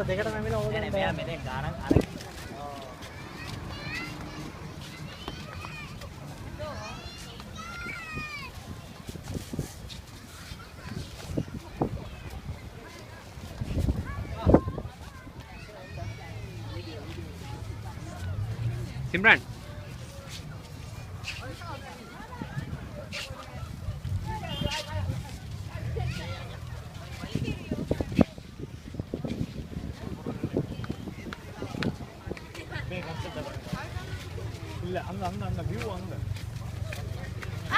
දෙකට නැමිලා ඕක නෑ මෙයා මෙතෙන් ගානක් අරගෙන Simran இல்ல அங்க அங்க அங்க வியூ அங்க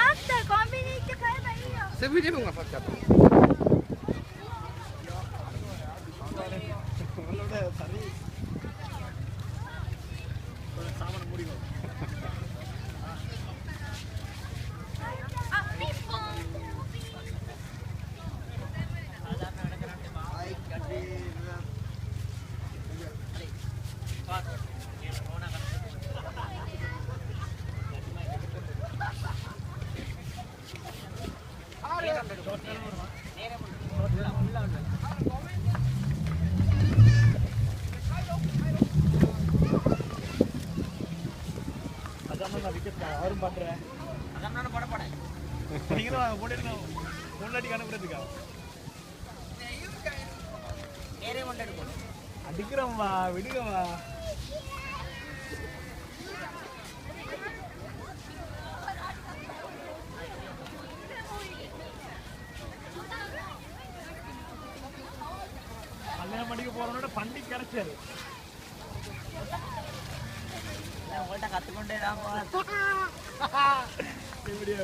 After combination kaya ba iyo? Sa video mo nga podcast. உங்களோட சரி ஒரு சாமான முடியும் அதான் விக்கெட் அவரும் பண்றேன் அதான் போட போட நீங்களும் வாங்க போட்டுருக்கோம் முன்னாடி அனுப்புறதுக்கா நேரே கொண்டு எடுக்கணும் அடிக்கிறோம்வா விடுங்கவா கல்யாணம் பண்ணிக்க போறவனோட பண்டி கிடைச்சாரு உங்கள்கிட்ட கற்றுக்கொண்டே தான் எப்படியோ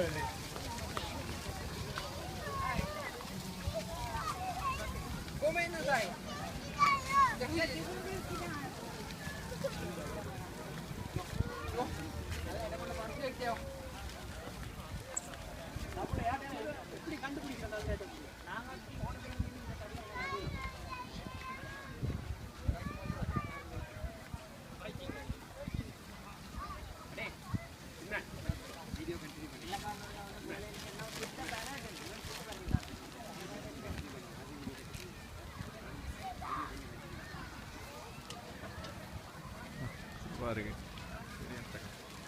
பாருங்க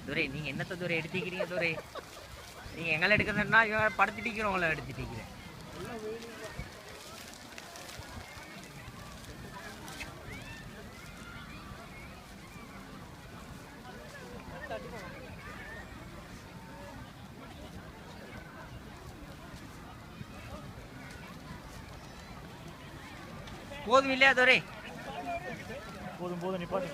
துரை நீங்க என்னத்த துரை எடுத்துக்கிறீங்க துரை நீங்க எங்களை எடுக்கிறதுனா படுத்துட்டிக்கிறோம் உங்களை எடுத்துட்டிக்கிறேன் போதும் இல்லையா துரை போதும் போதும் நிப்பாட்டு